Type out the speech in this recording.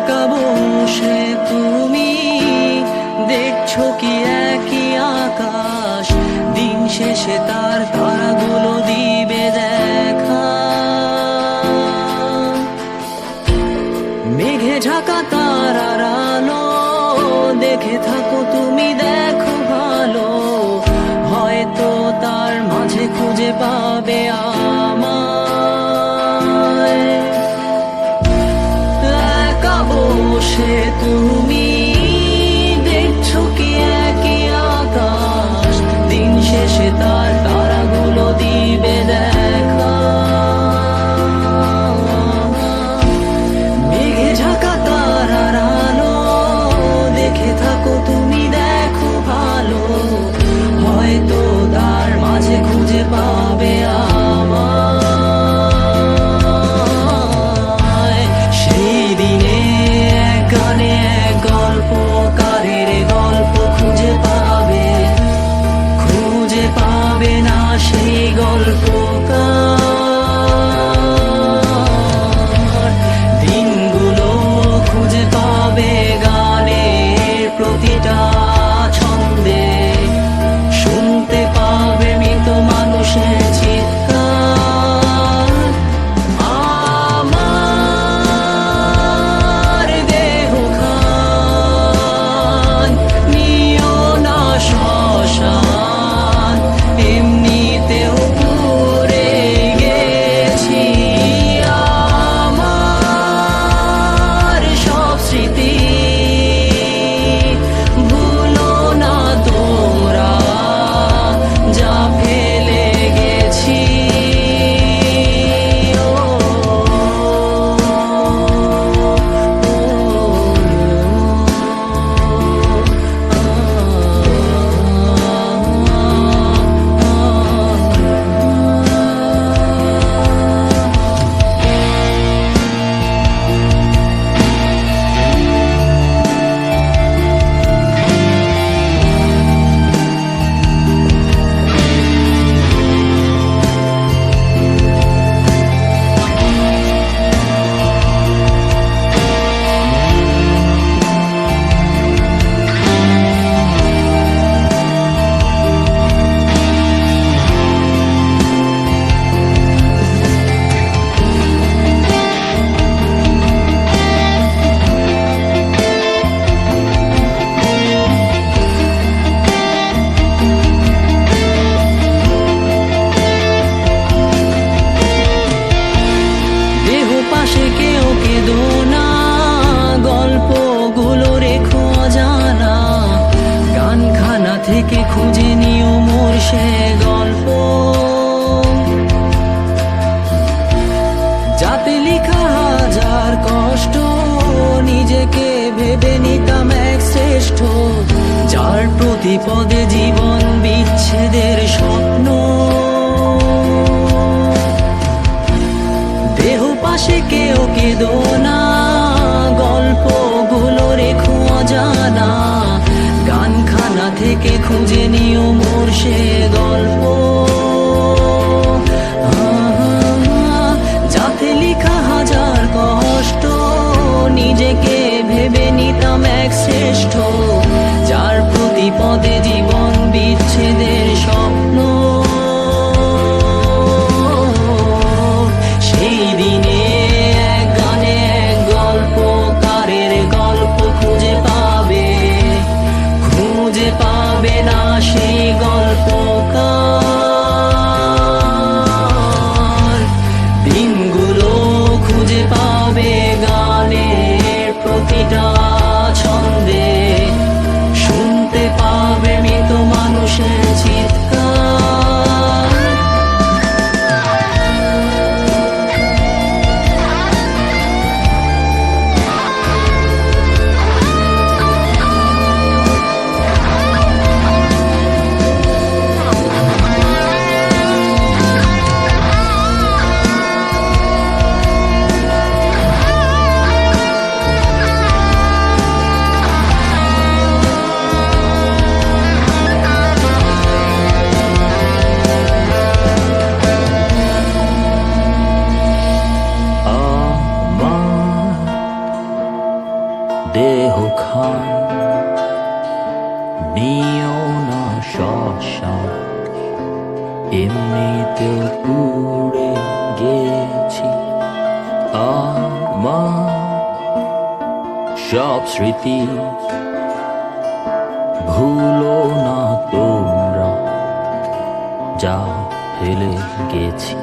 একা বসে তুমি দেখছো কি একই আকাশ, দিন শেষে তার তারাগুলো দিবে দেখা। মেঘে ঢাকা তারার আলো দেখে থাকো তুমি, দেখো ভালো, হয়তো তার মাঝে খুঁজে পাবে আমায়। একা বসে তুমি দেখছো কি একই আকাশ, দিন শেষে তার তারাগুলো দিবে দেখা। মেঘে ঢাকা তারার আলো দেখে থাকো তুমি, দেখো ভালো, হয়তো তার মাঝে খুঁজে পাবে আমায়। সেই দিনে এক গানে এক গল্পকারের গল্প খুঁজে পাবে না সেই গল্পকার। দিনগুলো খুঁজে পাবে গানের প্রতিটা ছন্দে, শুনতে পাবে মৃত মানুষের চিৎকার। আমার দেহ খান নিও না শ্মশান, এমনিতেও পুড়ে গেছি। আমার সব স্মৃতি ভুলো না তোমরা, যা ফেলে গেছি। পাশে কেউ কেঁদো না, গল্পগুলো রেখো অজানা, গানখানা থেকে খুঁজে নিও মোর সে গল্প, যাতে লিখা হাজার কষ্ট নিজেকে ভেবে নিতাম এক শ্রেষ্ঠ, যার প্রতি পদে জীবন বিচ্ছেদের স্বপ্ন। দেহ পাশে কেউ কেঁদো না, গল্পগুলো রেখো অজানা, গানখানা থেকে খুঁজে নিও মোর সে গল্প, যাতে লিখা হাজার কষ্ট নিজেকে ভেবে নিতাম এক শ্রেষ্ঠ, যার প্রতি পদে জীবন বিচ্ছেদের স্বপ্ন। সেই দিনে এক গানে এক গল্পকারের গল্প খুঁজে পাবে না সেই গল্পকার। দিনগুলো খুঁজে পাবে গানের প্রতিটা ছন্দে, শুনতে পাবে মৃত মানুষের চিৎকার। ওখান নিও না শ্মশান, এমনিতেও পুড়ে গেছি আমার সব স্মৃতি। ভুলো না তোমরা যা ফেলে গেছি।